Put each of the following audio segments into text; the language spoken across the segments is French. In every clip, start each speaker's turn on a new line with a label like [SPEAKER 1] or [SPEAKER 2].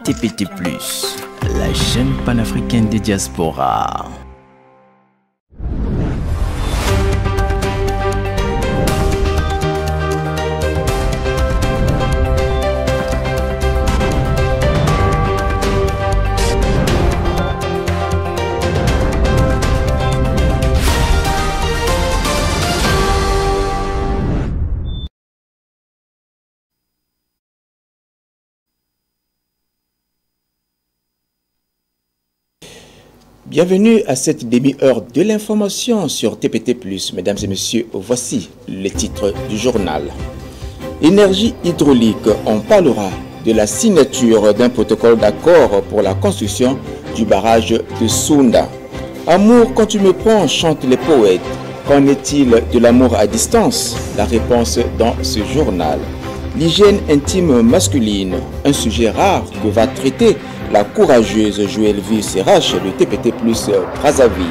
[SPEAKER 1] TPT+, la chaîne panafricaine des diasporas.
[SPEAKER 2] Bienvenue à cette demi-heure de l'information sur TPT+. Mesdames et messieurs, voici les titres du journal. Énergie hydraulique, on parlera de la signature d'un protocole d'accord pour la construction du barrage de Sounda. Amour quand tu me prends, chantent les poètes. Qu'en est-il de l'amour à distance? La réponse dans ce journal. L'hygiène intime masculine, un sujet rare que va traiter la courageuse Joëlvie Serrache de TPT+ Brazzaville.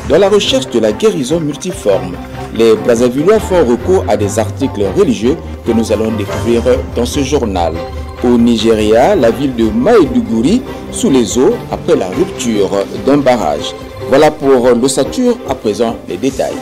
[SPEAKER 2] Dans la recherche de la guérison multiforme, les Brazzavillois font recours à des articles religieux que nous allons découvrir dans ce journal. Au Nigeria, la ville de Maiduguri sous les eaux après la rupture d'un barrage. Voilà pour l'ossature, à présent les détails.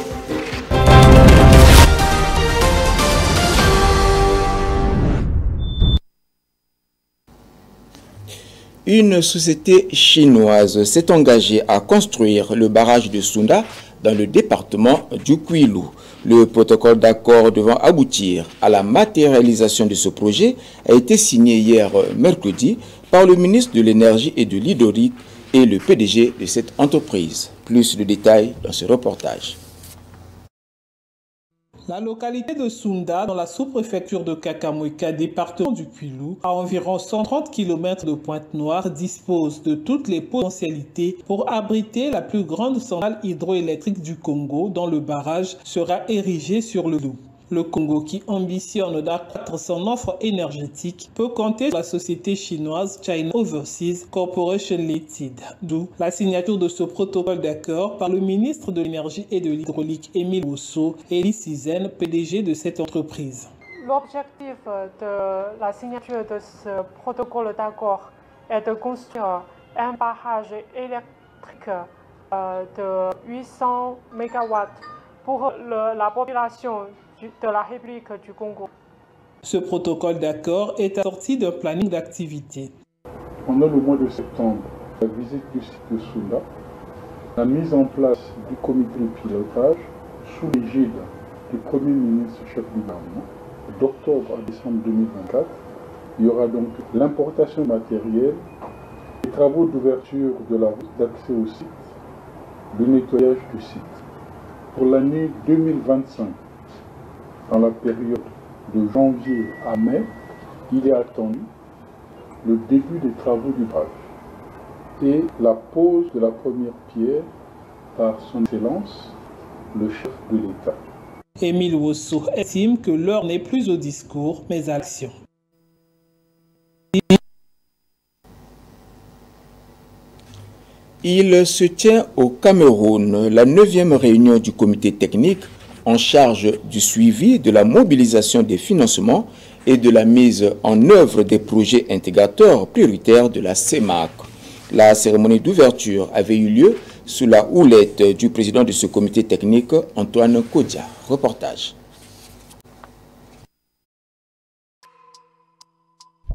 [SPEAKER 2] Une société chinoise s'est engagée à construire le barrage de Sounda dans le département du Kwilu. Le protocole d'accord devant aboutir à la matérialisation de ce projet a été signé hier mercredi par le ministre de l'Énergie et de l'Hydraulique et le PDG de cette entreprise. Plus de détails dans ce reportage.
[SPEAKER 3] La localité de Sounda, dans la sous-préfecture de Kakamweka, département du Kwilu, à environ 130 km de Pointe-Noire, dispose de toutes les potentialités pour abriter la plus grande centrale hydroélectrique du Congo, dont le barrage sera érigé sur le Loup. Le Congo, qui ambitionne d'accroître son offre énergétique, peut compter sur la société chinoise China Overseas Corporation Limited, d'où la signature de ce protocole d'accord par le ministre de l'Énergie et de l'Hydraulique Émile Wosso et Elie Sizen, PDG de cette entreprise.
[SPEAKER 4] L'objectif de la signature de ce protocole d'accord est de construire un barrage électrique de 800 MW pour la population de la République du Congo.
[SPEAKER 3] Ce protocole d'accord est assorti d'un planning d'activité.
[SPEAKER 5] Pendant le mois de septembre, la visite du site de Sounda, la mise en place du comité de pilotage sous l'égide du Premier ministre chef du gouvernement. D'octobre à décembre 2024, il y aura donc l'importation matérielle, les travaux d'ouverture de la route d'accès au site, le nettoyage du site. Pour l'année 2025, dans la période de janvier à mai, il est attendu le début des travaux du barrage et la pose de la première pierre par son Excellence, le chef de l'État.
[SPEAKER 3] Émile Wosso estime que l'heure n'est plus au discours, mais à l'action.
[SPEAKER 2] Il se tient au Cameroun la 9e réunion du comité technique en charge du suivi de la mobilisation des financements et de la mise en œuvre des projets intégrateurs prioritaires de la CEMAC. La cérémonie d'ouverture avait eu lieu sous la houlette du président de ce comité technique, Antoine Kodia. Reportage.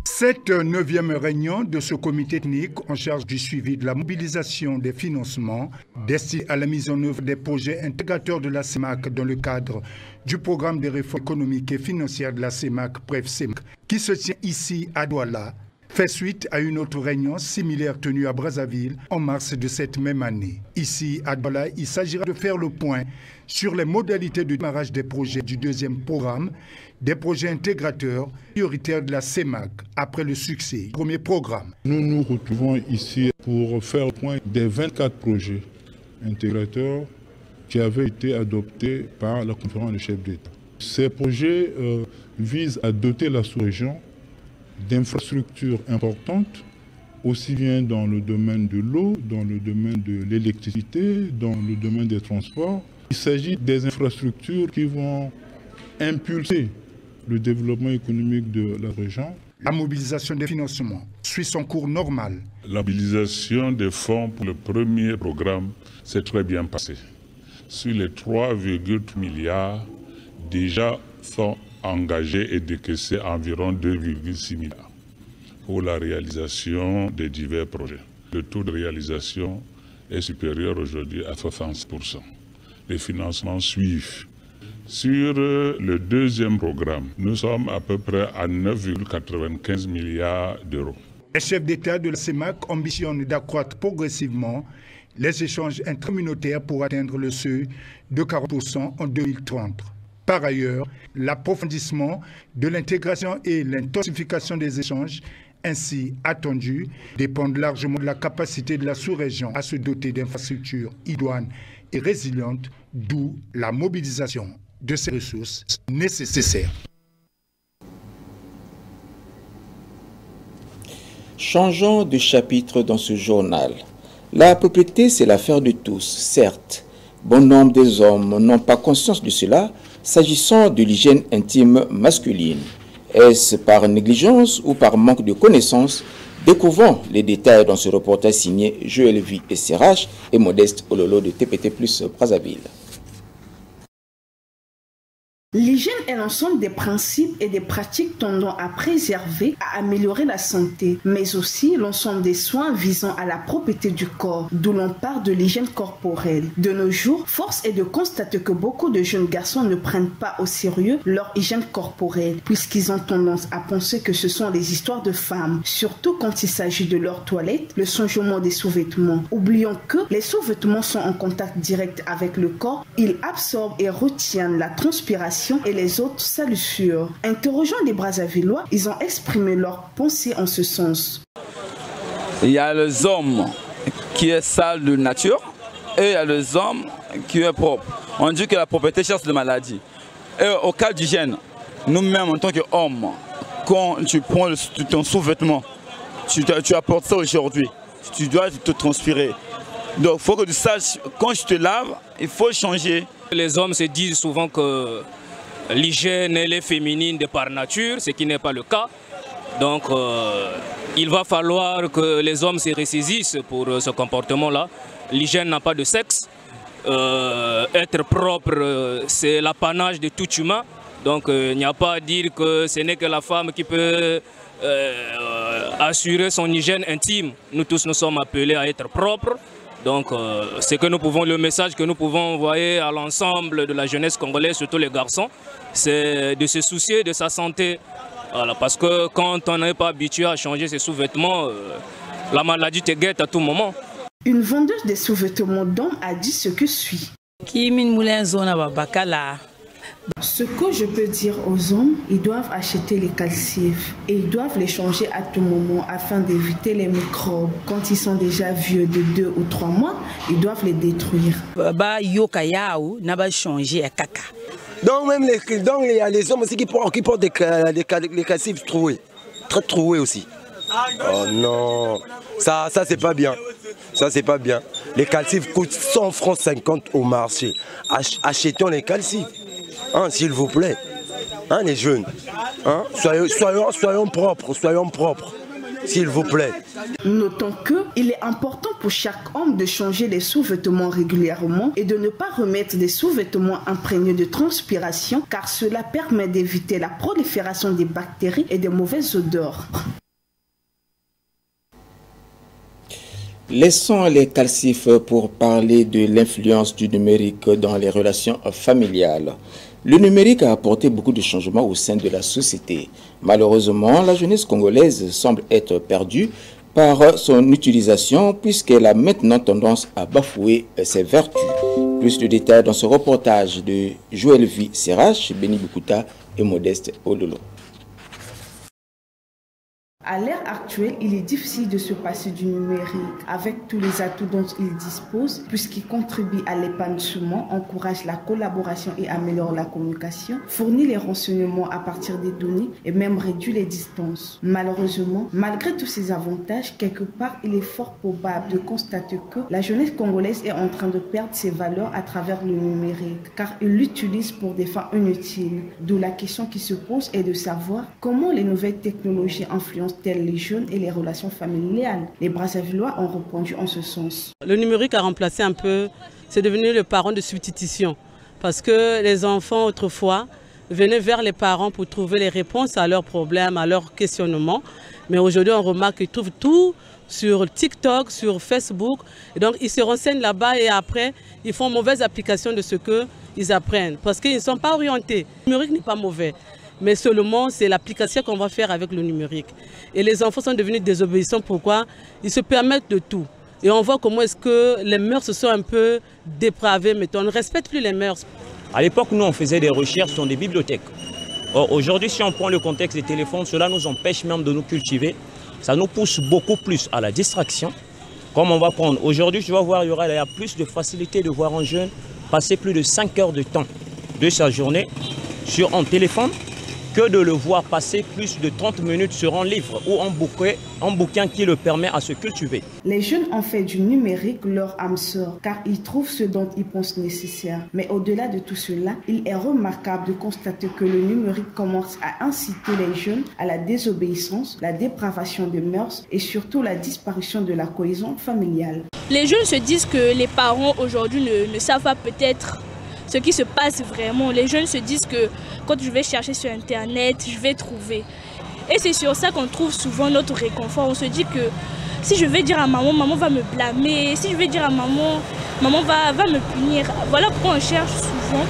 [SPEAKER 6] Cette 9e réunion de ce comité technique en charge du suivi de la mobilisation des financements destinés à la mise en œuvre des projets intégrateurs de la CEMAC dans le cadre du programme de réforme économique et financière de la CEMAC, bref CEMAC, qui se tient ici à Douala, fait suite à une autre réunion similaire tenue à Brazzaville en mars de cette même année. Ici à Douala, il s'agira de faire le point sur les modalités de démarrage des projets du deuxième programme, des projets intégrateurs prioritaires de la CEMAC après le succès du premier programme.
[SPEAKER 7] Nous nous retrouvons ici pour faire le point des 24 projets intégrateurs qui avaient été adoptés par la conférence des chefs d'État. Ces projets visent à doter la sous-région d'infrastructures importantes, aussi bien dans le domaine de l'eau, dans le domaine de l'électricité, dans le domaine des transports. Il s'agit des infrastructures qui vont impulser le développement économique de la région.
[SPEAKER 6] La mobilisation des financements suit son cours normal.
[SPEAKER 7] La mobilisation des fonds pour le premier programme s'est très bien passée. Sur les 3,3 milliards, déjà sont engagés et décaissés environ 2,6 milliards pour la réalisation des divers projets. Le taux de réalisation est supérieur aujourd'hui à 60%. Les financements suivent. Sur le deuxième programme, nous sommes à peu près à 9,95 milliards d'euros.
[SPEAKER 6] Les chefs d'État de la CEMAC ambitionnent d'accroître progressivement les échanges intercommunautaires pour atteindre le seuil de 40% en 2030. Par ailleurs, l'approfondissement de l'intégration et l'intensification des échanges ainsi attendus dépendent largement de la capacité de la sous-région à se doter d'infrastructures idoines et résilientes, d'où la mobilisation de ces ressources nécessaires.
[SPEAKER 2] Changeons de chapitre dans ce journal. La propriété, c'est l'affaire de tous, certes. Bon nombre des hommes n'ont pas conscience de cela s'agissant de l'hygiène intime masculine. Est-ce par négligence ou par manque de connaissances? Découvrons les détails dans ce reportage signé Joël V et Serrache et Modeste Ololo de TPT Plus Brazzaville.
[SPEAKER 8] L'hygiène est l'ensemble des principes et des pratiques tendant à préserver, à améliorer la santé, mais aussi l'ensemble des soins visant à la propreté du corps, d'où l'on parle de l'hygiène corporelle. De nos jours, force est de constater que beaucoup de jeunes garçons ne prennent pas au sérieux leur hygiène corporelle, puisqu'ils ont tendance à penser que ce sont des histoires de femmes, surtout quand il s'agit de leur toilette, le changement des sous-vêtements. Oublions que les sous-vêtements sont en contact direct avec le corps, ils absorbent et retiennent la transpiration et les autres salissures. Interrogeant les Brazzavillois, ils ont exprimé leurs pensées en ce sens.
[SPEAKER 9] Il y a les hommes qui est sale de nature et il y a les hommes qui est propre. On dit que la propreté chasse les maladies. Et au cas d'hygiène, nous-mêmes en tant qu'hommes, quand tu prends ton sous-vêtement, tu apportes ça aujourd'hui, tu dois te transpirer. Donc il faut que tu saches, quand tu te laves, il faut changer.
[SPEAKER 10] Les hommes se disent souvent que l'hygiène elle est féminine de par nature, ce qui n'est pas le cas. Donc il va falloir que les hommes se ressaisissent pour ce comportement-là. L'hygiène n'a pas de sexe. Être propre, c'est l'apanage de tout humain. Donc il n'y a pas à dire que ce n'est que la femme qui peut assurer son hygiène intime. Nous tous nous sommes appelés à être propres. Donc c'est que nous pouvons, le message que nous pouvons envoyer à l'ensemble de la jeunesse congolaise, surtout les garçons, c'est de se soucier de sa santé. Voilà, parce que quand on n'est pas habitué à changer ses sous-vêtements, la maladie te guette à tout moment.
[SPEAKER 8] Une vendeuse de sous-vêtements d'hommes a dit ce que suit. Ce que je peux dire aux hommes, ils doivent acheter les calcifs et ils doivent les changer à tout moment afin d'éviter les microbes. Quand ils sont déjà vieux de 2 ou 3 mois, ils doivent les détruire.
[SPEAKER 11] Donc même il y a les hommes aussi qui portent les calcifs troués, très troués aussi. Oh non, ça c'est pas bien. Ça c'est pas bien. Les calcifs coûtent 100 francs 50 au marché. Achetons les calcifs. Hein, s'il vous plaît, hein, les jeunes, hein, soyons propres, s'il vous plaît.
[SPEAKER 8] Notons qu'il est important pour chaque homme de changer les sous-vêtements régulièrement et de ne pas remettre des sous-vêtements imprégnés de transpiration car cela permet d'éviter la prolifération des bactéries et des mauvaises odeurs.
[SPEAKER 2] Laissons les calcifs pour parler de l'influence du numérique dans les relations familiales. Le numérique a apporté beaucoup de changements au sein de la société. Malheureusement, la jeunesse congolaise semble être perdue par son utilisation puisqu'elle a maintenant tendance à bafouer ses vertus. Plus de détails dans ce reportage de Joël V. Serrache, Béni Boukuta et Modeste Ololo.
[SPEAKER 8] À l'ère actuelle, il est difficile de se passer du numérique avec tous les atouts dont il dispose, puisqu'il contribue à l'épanouissement, encourage la collaboration et améliore la communication, fournit les renseignements à partir des données et même réduit les distances. Malheureusement, malgré tous ces avantages, quelque part, il est fort probable de constater que la jeunesse congolaise est en train de perdre ses valeurs à travers le numérique, car il l'utilise pour des fins inutiles. D'où la question qui se pose est de savoir comment les nouvelles technologies influencent tels les jeunes et les relations familiales. Les Brazzavillois ont répondu en ce sens.
[SPEAKER 12] Le numérique a remplacé un peu, c'est devenu le parent de substitution. Parce que les enfants autrefois venaient vers les parents pour trouver les réponses à leurs problèmes, à leurs questionnements. Mais aujourd'hui on remarque qu'ils trouvent tout sur TikTok, sur Facebook. Et donc ils se renseignent là-bas et après ils font mauvaise application de ce qu'ils apprennent. Parce qu'ils ne sont pas orientés. Le numérique n'est pas mauvais. Mais seulement, c'est l'application qu'on va faire avec le numérique. Et les enfants sont devenus désobéissants. Pourquoi? Ils se permettent de tout. Et on voit comment est-ce que les mœurs sont un peu dépravées. Mais on ne respecte plus les mœurs.
[SPEAKER 13] À l'époque, nous, on faisait des recherches dans des bibliothèques. Or, aujourd'hui, si on prend le contexte des téléphones, cela nous empêche même de nous cultiver. Ça nous pousse beaucoup plus à la distraction. Comme on va prendre aujourd'hui, tu vas voir, il y a plus de facilité de voir un jeune passer plus de 5 heures de temps de sa journée sur un téléphone, que de le voir passer plus de 30 minutes sur un livre ou un bouquin qui le permet à se cultiver.
[SPEAKER 8] Les jeunes ont fait du numérique leur âme sœur car ils trouvent ce dont ils pensent nécessaire. Mais au-delà de tout cela, il est remarquable de constater que le numérique commence à inciter les jeunes à la désobéissance, la dépravation des mœurs et surtout la disparition de la cohésion familiale.
[SPEAKER 14] Les jeunes se disent que les parents aujourd'hui ne savent pas peut-être ce qui se passe vraiment. Les jeunes se disent que quand je vais chercher sur Internet, je vais trouver. Et c'est sur ça qu'on trouve souvent notre réconfort. On se dit que si je vais dire à maman, maman va me blâmer. Si je vais dire à maman, maman va me punir. Voilà pourquoi on cherche souvent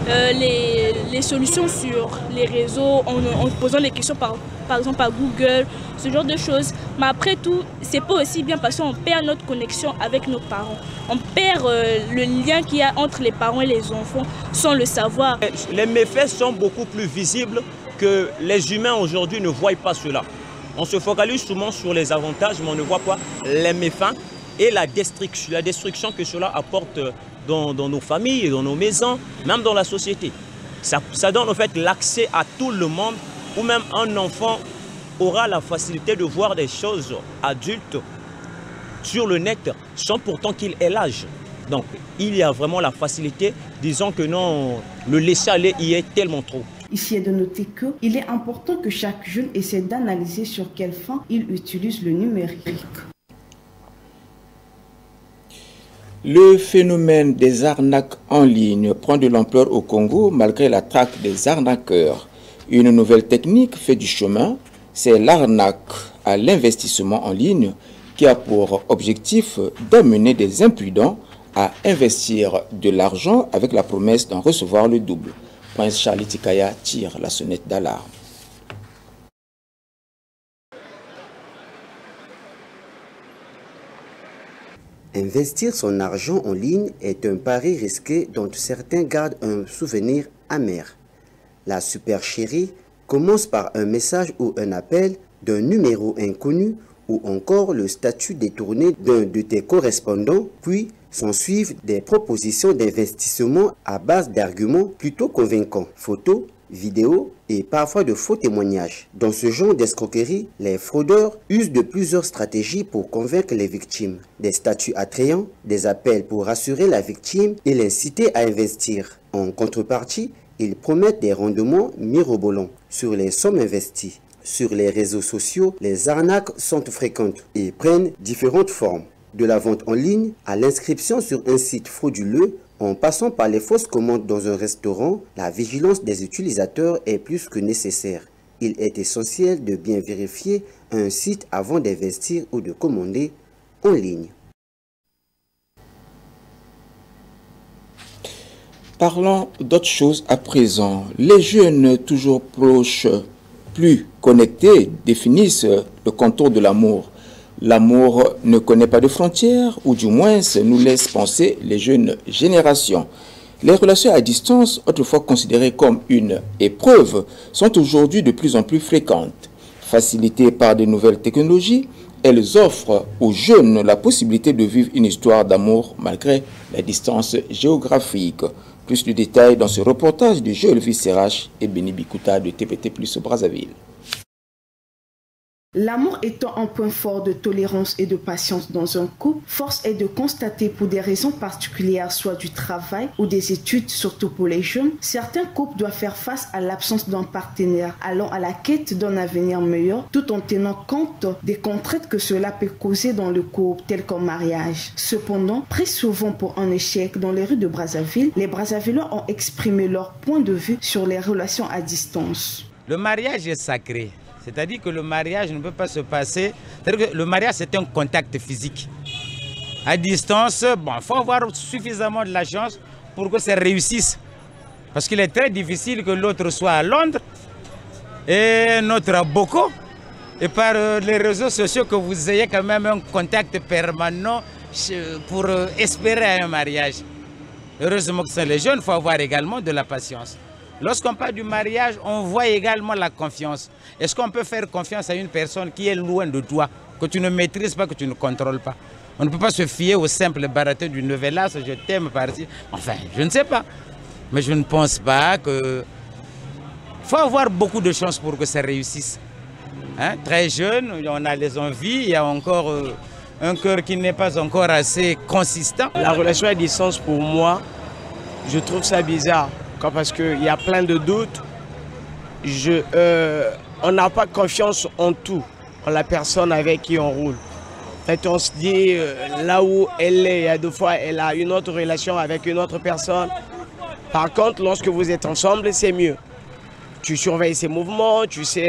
[SPEAKER 14] les solutions sur les réseaux, en posant des questions par exemple à Google, ce genre de choses. Mais après tout, c'est pas aussi bien parce qu'on perd notre connexion avec nos parents. On perd le lien qu'il y a entre les parents et les enfants sans le savoir.
[SPEAKER 13] Les méfaits sont beaucoup plus visibles que les humains aujourd'hui ne voient pas cela. On se focalise souvent sur les avantages, mais on ne voit pas les méfaits et la destruction que cela apporte dans nos familles, dans nos maisons, même dans la société. Ça donne en fait l'accès à tout le monde, ou même un enfant aura la facilité de voir des choses adultes sur le net sans pourtant qu'il ait l'âge. Donc il y a vraiment la facilité, disons que non, le laisser aller y est tellement trop.
[SPEAKER 8] Ici est de noter qu'il est important que chaque jeune essaie d'analyser sur quelle fin il utilise le numérique.
[SPEAKER 2] Le phénomène des arnaques en ligne prend de l'ampleur au Congo malgré la traque des arnaqueurs. Une nouvelle technique fait du chemin, c'est l'arnaque à l'investissement en ligne qui a pour objectif d'amener des imprudents à investir de l'argent avec la promesse d'en recevoir le double. Prince Charlie Tikaya tire la sonnette d'alarme.
[SPEAKER 15] Investir son argent en ligne est un pari risqué dont certains gardent un souvenir amer. La supercherie commence par un message ou un appel d'un numéro inconnu ou encore le statut détourné d'un de tes correspondants, puis s'en suivent des propositions d'investissement à base d'arguments plutôt convaincants, photos, vidéos et parfois de faux témoignages. Dans ce genre d'escroquerie, les fraudeurs usent de plusieurs stratégies pour convaincre les victimes. Des statuts attrayants, des appels pour rassurer la victime et l'inciter à investir. En contrepartie, ils promettent des rendements mirobolants sur les sommes investies. Sur les réseaux sociaux, les arnaques sont fréquentes et prennent différentes formes. De la vente en ligne à l'inscription sur un site frauduleux, en passant par les fausses commandes dans un restaurant, la vigilance des utilisateurs est plus que nécessaire. Il est essentiel de bien vérifier un site avant d'investir ou de commander en ligne.
[SPEAKER 2] Parlons d'autre chose à présent. Les jeunes toujours proches, plus connectés, définissent le contour de l'amour. L'amour ne connaît pas de frontières, ou du moins nous laisse penser les jeunes générations. Les relations à distance, autrefois considérées comme une épreuve, sont aujourd'hui de plus en plus fréquentes. Facilitées par de nouvelles technologies, elles offrent aux jeunes la possibilité de vivre une histoire d'amour malgré la distance géographique. Plus de détails dans ce reportage de Joël Visserach et Béni Bikuta de TPT Plus Brazzaville.
[SPEAKER 8] L'amour étant un point fort de tolérance et de patience dans un couple, force est de constater pour des raisons particulières, soit du travail ou des études, surtout pour les jeunes, certains couples doivent faire face à l'absence d'un partenaire, allant à la quête d'un avenir meilleur, tout en tenant compte des contraintes que cela peut causer dans le couple, tel qu'un mariage. Cependant, très souvent pour un échec dans les rues de Brazzaville, les Brazzavillois ont exprimé leur point de vue sur les relations à distance.
[SPEAKER 16] Le mariage est sacré. C'est-à-dire que le mariage ne peut pas se passer. C'est-à-dire que le mariage, c'est un contact physique. À distance, bon, il faut avoir suffisamment de la chance pour que ça réussisse. Parce qu'il est très difficile que l'autre soit à Londres et l'autre à Boko. Et par les réseaux sociaux, que vous ayez quand même un contact permanent pour espérer un mariage. Heureusement que ce sont les jeunes, il faut avoir également de la patience. Lorsqu'on parle du mariage, on voit également la confiance. Est-ce qu'on peut faire confiance à une personne qui est loin de toi, que tu ne maîtrises pas, que tu ne contrôles pas? On ne peut pas se fier au simple baratin du novelas, je t'aime par-ci. Enfin, je ne sais pas. Mais je ne pense pas que... Il faut avoir beaucoup de chance pour que ça réussisse. Hein? Très jeune, on a les envies, il y a encore un cœur qui n'est pas encore assez consistant.
[SPEAKER 17] La relation à distance, pour moi, je trouve ça bizarre. Parce qu'il y a plein de doutes. On n'a pas confiance en tout, en la personne avec qui on roule. En fait, on se dit, là où elle est, il y a deux fois, elle a une autre relation avec une autre personne. Par contre, lorsque vous êtes ensemble, c'est mieux. Tu surveilles ses mouvements, tu sais,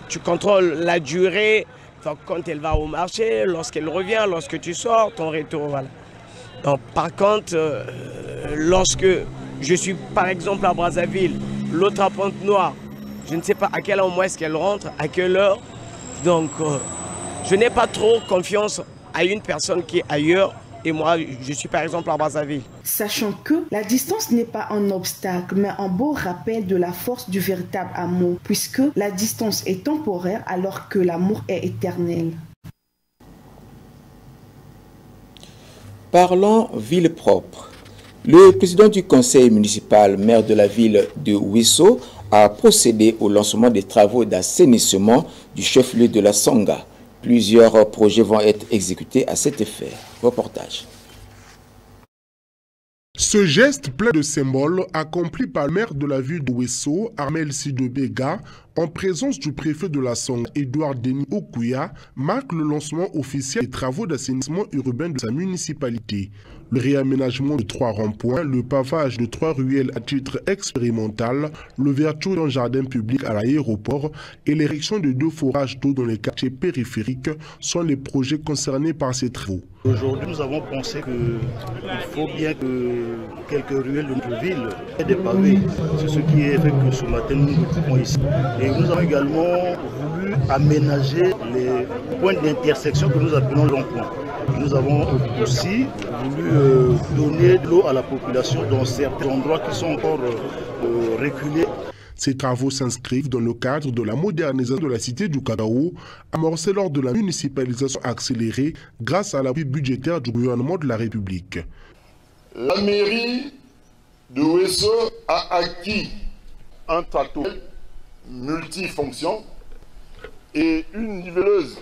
[SPEAKER 17] tu contrôles la durée, quand elle va au marché, lorsqu'elle revient, lorsque tu sors, ton retour, voilà. Donc, par contre, lorsque je suis par exemple à Brazzaville, l'autre à Pointe-Noire, je ne sais pas à quel moment est-ce qu'elle rentre, à quelle heure. Donc, je n'ai pas trop confiance à une personne qui est ailleurs et moi, je suis par exemple à Brazzaville.
[SPEAKER 8] Sachant que la distance n'est pas un obstacle, mais un beau rappel de la force du véritable amour, puisque la distance est temporaire alors que l'amour est éternel.
[SPEAKER 2] Parlons ville propre. Le président du conseil municipal, maire de la ville de Ouesso, a procédé au lancement des travaux d'assainissement du chef-lieu de la Sanga. Plusieurs projets vont être exécutés à cet effet. Reportage.
[SPEAKER 18] Ce geste plein de symboles, accompli par le maire de la ville d'Ouesso, Armel Sidobega, en présence du préfet de la Sanga, Edouard Denis Okuya, marque le lancement officiel des travaux d'assainissement urbain de sa municipalité. Le réaménagement de 3 ronds-points, le pavage de 3 ruelles à titre expérimental, l'ouverture d'un jardin public à l'aéroport et l'érection de 2 forages d'eau dans les quartiers périphériques sont les projets concernés par ces travaux.
[SPEAKER 19] Aujourd'hui, nous avons pensé qu'il faut bien que quelques ruelles de notre ville aient des pavés. C'est ce qui est fait que ce matin nous nous trouvons ici. Et nous avons également voulu aménager les points d'intersection que nous appelons ronds-points. Nous avons aussi voulu donner de l'eau à la population dans certains endroits qui sont encore reculés.
[SPEAKER 18] Ces travaux s'inscrivent dans le cadre de la modernisation de la cité du Cacao, amorcée lors de la municipalisation accélérée grâce à l'appui budgétaire du gouvernement de la République.
[SPEAKER 20] La mairie de Ouesso a acquis un tracteur multifonction et une niveleuse.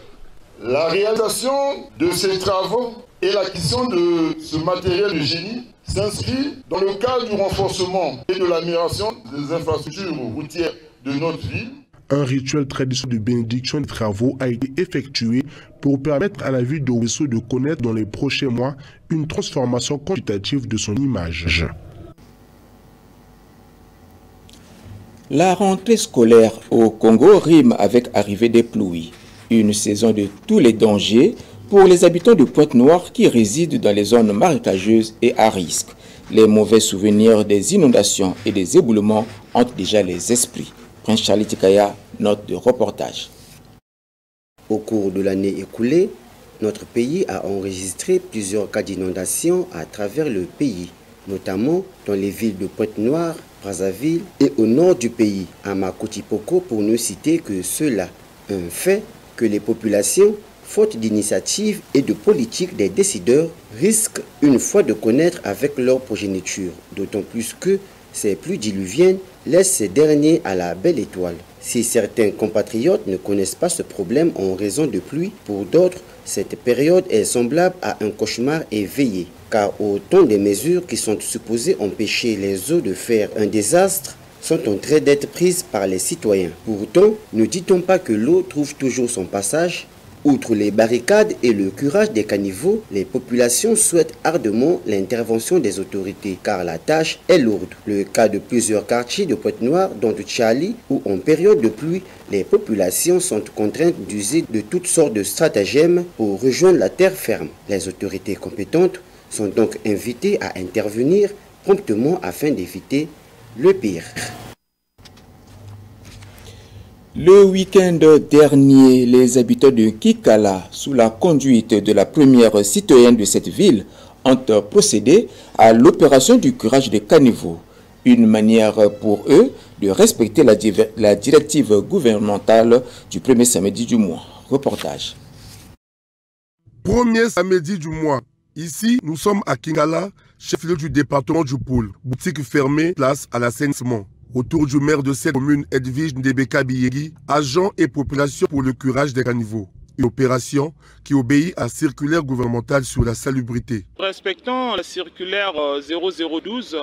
[SPEAKER 20] La réalisation de ces travaux et l'acquisition de ce matériel de génie s'inscrit dans le cadre du renforcement et de l'amélioration des infrastructures routières de notre ville.
[SPEAKER 18] Un rituel traditionnel de bénédiction des travaux a été effectué pour permettre à la ville de Ouesso de connaître dans les prochains mois une transformation quantitative de son image.
[SPEAKER 2] La rentrée scolaire au Congo rime avec arrivée des pluies. Une saison de tous les dangers pour les habitants de Pointe-Noire qui résident dans les zones marécageuses et à risque. Les mauvais souvenirs des inondations et des éboulements hantent déjà les esprits. Prince Charlie Tikaya, note de reportage.
[SPEAKER 15] Au cours de l'année écoulée, notre pays a enregistré plusieurs cas d'inondation à travers le pays, notamment dans les villes de Pointe-Noire, Brazzaville et au nord du pays, à Makotipoko pour ne citer que ceux-là. Un fait que les populations, faute d'initiative et de politique des décideurs, risquent une fois de connaître avec leur progéniture, d'autant plus que ces pluies diluviennes laissent ces derniers à la belle étoile. Si certains compatriotes ne connaissent pas ce problème en raison de pluie, pour d'autres, cette période est semblable à un cauchemar éveillé, car autant des mesures qui sont supposées empêcher les eaux de faire un désastre sont en train d'être prises par les citoyens. Pourtant, ne dit-on pas que l'eau trouve toujours son passage? Outre les barricades et le curage des caniveaux, les populations souhaitent ardemment l'intervention des autorités car la tâche est lourde. Le cas de plusieurs quartiers de Pointe-Noire, dont Tchali, où en période de pluie, les populations sont contraintes d'user de toutes sortes de stratagèmes pour rejoindre la terre ferme. Les autorités compétentes sont donc invitées à intervenir promptement afin d'éviter le pire.
[SPEAKER 2] Le week-end dernier, les habitants de Kikala, sous la conduite de la première citoyenne de cette ville, ont procédé à l'opération du curage des caniveaux. Une manière pour eux de respecter la directive gouvernementale du premier samedi du mois. Reportage.
[SPEAKER 18] Premier samedi du mois. Ici, nous sommes à Kingala, chef-lieu du département du Poul. Boutique fermée, place à l'assainissement. Autour du maire de cette commune, Edwige Ndebeka Biyegi, agents et population pour le curage des caniveaux. Une opération qui obéit à la circulaire gouvernementale sur la salubrité.
[SPEAKER 21] Respectant la circulaire 0012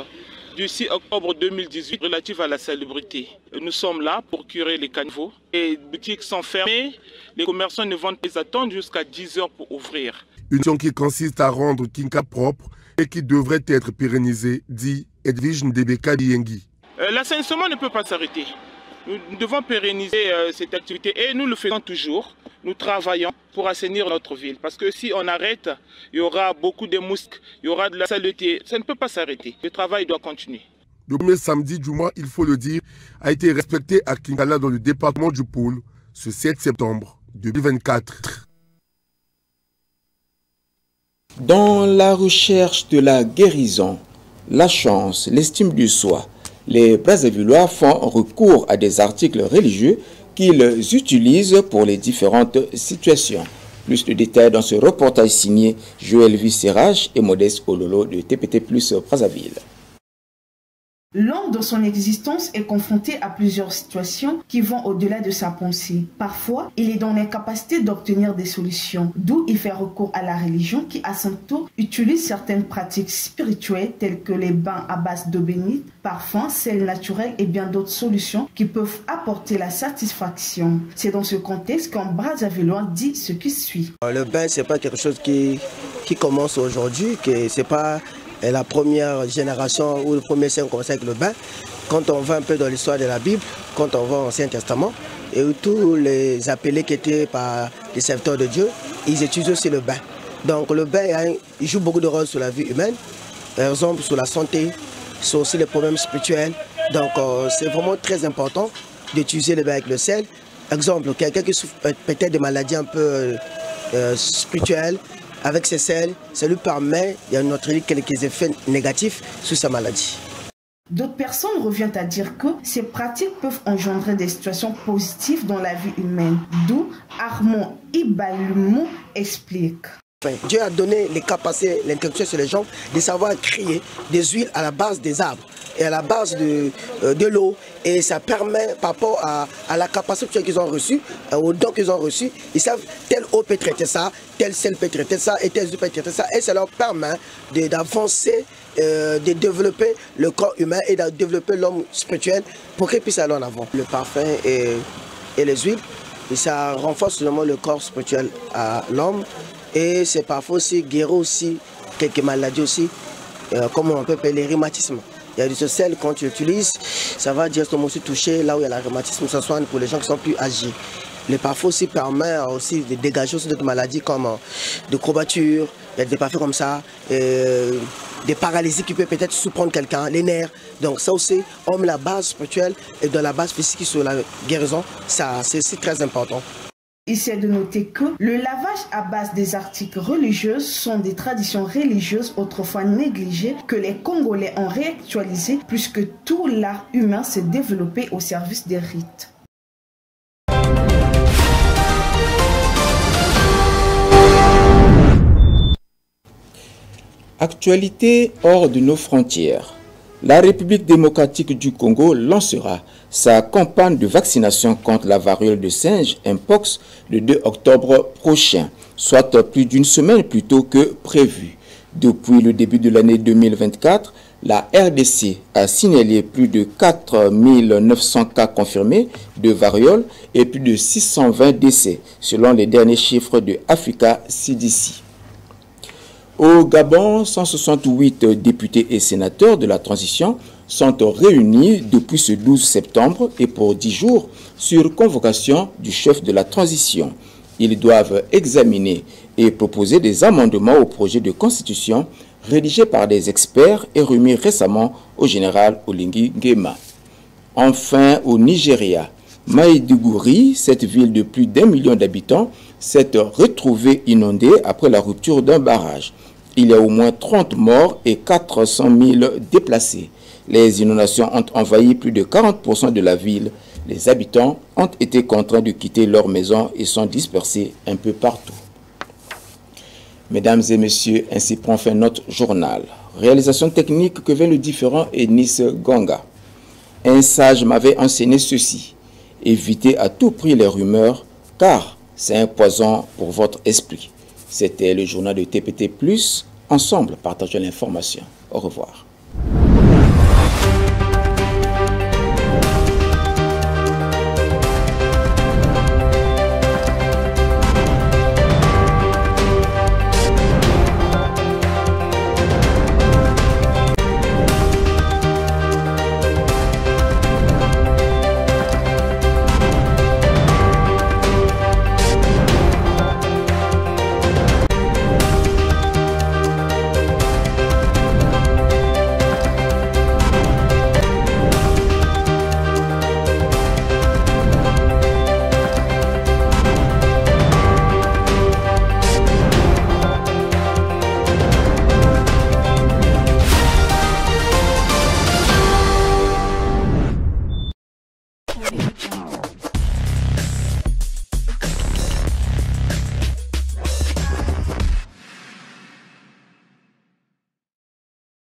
[SPEAKER 21] du 6 octobre 2018 relative à la salubrité. Nous sommes là pour curer les caniveaux. Les boutiques sont fermées, les commerçants ne vendent pas, ils attendent jusqu'à 10 heures pour ouvrir.
[SPEAKER 18] Une action qui consiste à rendre Kinka propre et qui devrait être pérennisée, dit Edwige Ndebeka Biyegi.
[SPEAKER 21] L'assainissement ne peut pas s'arrêter. Nous devons pérenniser cette activité et nous le faisons toujours. Nous travaillons pour assainir notre ville. Parce que si on arrête, il y aura beaucoup de mousques, il y aura de la saleté. Ça ne peut pas s'arrêter. Le travail doit continuer.
[SPEAKER 18] Le premier samedi du mois, il faut le dire, a été respecté à Kingala dans le département du Poul ce 7 septembre 2024.
[SPEAKER 2] Dans la recherche de la guérison, la chance, l'estime du soi, les Brazzavillois font recours à des articles religieux qu'ils utilisent pour les différentes situations. Plus de détails dans ce reportage signé Joël Visserage et Modeste Ololo de TPT Plus Brazzaville.
[SPEAKER 8] L'homme, dans son existence, est confronté à plusieurs situations qui vont au-delà de sa pensée. Parfois, il est dans l'incapacité d'obtenir des solutions, d'où il fait recours à la religion qui, à son tour, utilise certaines pratiques spirituelles telles que les bains à base d'eau bénite, parfums, sel naturel et bien d'autres solutions qui peuvent apporter la satisfaction. C'est dans ce contexte qu'un Brazzavillois dit ce qui suit.
[SPEAKER 17] Le bain, c'est pas quelque chose qui commence aujourd'hui, que c'est pas la première génération ou le premier siècle commence avec le bain. Quand on va un peu dans l'histoire de la Bible, quand on va au Ancien Testament, et tous les appelés qui étaient par les serviteurs de Dieu, ils utilisent aussi le bain. Donc le bain, il joue beaucoup de rôle sur la vie humaine, par exemple sur la santé, sur aussi les problèmes spirituels. Donc c'est vraiment très important d'utiliser le bain avec le sel. Exemple, quelqu'un qui souffre peut-être de maladies un peu spirituelles, avec ces sels, ça lui permet, il y a quelques effets négatifs sur sa maladie.
[SPEAKER 8] D'autres personnes reviennent à dire que ces pratiques peuvent engendrer des situations positives dans la vie humaine, d'où Armand Ibalumou explique.
[SPEAKER 17] Dieu a donné les capacités, l'intellectuel sur les gens de savoir créer des huiles à la base des arbres et à la base de l'eau, et ça permet par rapport à la capacité qu'ils ont reçue, aux dons qu'ils ont reçus, ils savent telle eau peut traiter ça, tel sel peut traiter ça et tel huile peut traiter ça, et ça leur permet d'avancer, de développer le corps humain et de développer l'homme spirituel pour qu'il puisse aller en avant. Le parfum et les huiles, et ça renforce vraiment le corps spirituel à l'homme, et c'est parfois aussi guérir aussi quelques maladies aussi, comme on peut appeler les rhumatismes. Il y a du sel, quand tu l'utilises, ça va directement aussi toucher là où il y a le rhumatisme, ça soigne pour les gens qui sont plus âgés. Le parfum aussi permet aussi de dégager aussi d'autres maladies comme des courbatures, il y a des parfums comme ça, des paralysies qui peuvent peut-être surprendre quelqu'un, les nerfs. Donc ça aussi, on met la base spirituelle et dans la base physique sur la guérison, ça c'est aussi très important.
[SPEAKER 8] Il s'est de noter que le lavage à base des articles religieux sont des traditions religieuses autrefois négligées que les Congolais ont réactualisées puisque tout l'art humain s'est développé au service des rites.
[SPEAKER 2] Actualité hors de nos frontières. La République démocratique du Congo lancera sa campagne de vaccination contre la variole de singe Mpox le 2 octobre prochain, soit plus d'une semaine plus tôt que prévu. Depuis le début de l'année 2024, la RDC a signalé plus de 4 900 cas confirmés de variole et plus de 620 décès, selon les derniers chiffres de Africa CDC. Au Gabon, 168 députés et sénateurs de la transition sont réunis depuis ce 12 septembre et pour 10 jours sur convocation du chef de la transition. Ils doivent examiner et proposer des amendements au projet de constitution rédigé par des experts et remis récemment au général Oligui Nguema. Enfin, au Nigeria, Maïdougouri, cette ville de plus d'1 million d'habitants, s'est retrouvée inondée après la rupture d'un barrage. Il y a au moins 30 morts et 400 000 déplacés. Les inondations ont envahi plus de 40% de la ville. Les habitants ont été contraints de quitter leur maison et sont dispersés un peu partout. Mesdames et messieurs, ainsi prend fin notre journal. Réalisation technique que vient le différent Enis Gonga. Un sage m'avait enseigné ceci. Évitez à tout prix les rumeurs, car c'est un poison pour votre esprit. C'était le journal de TPT+. Ensemble, partageons l'information. Au revoir.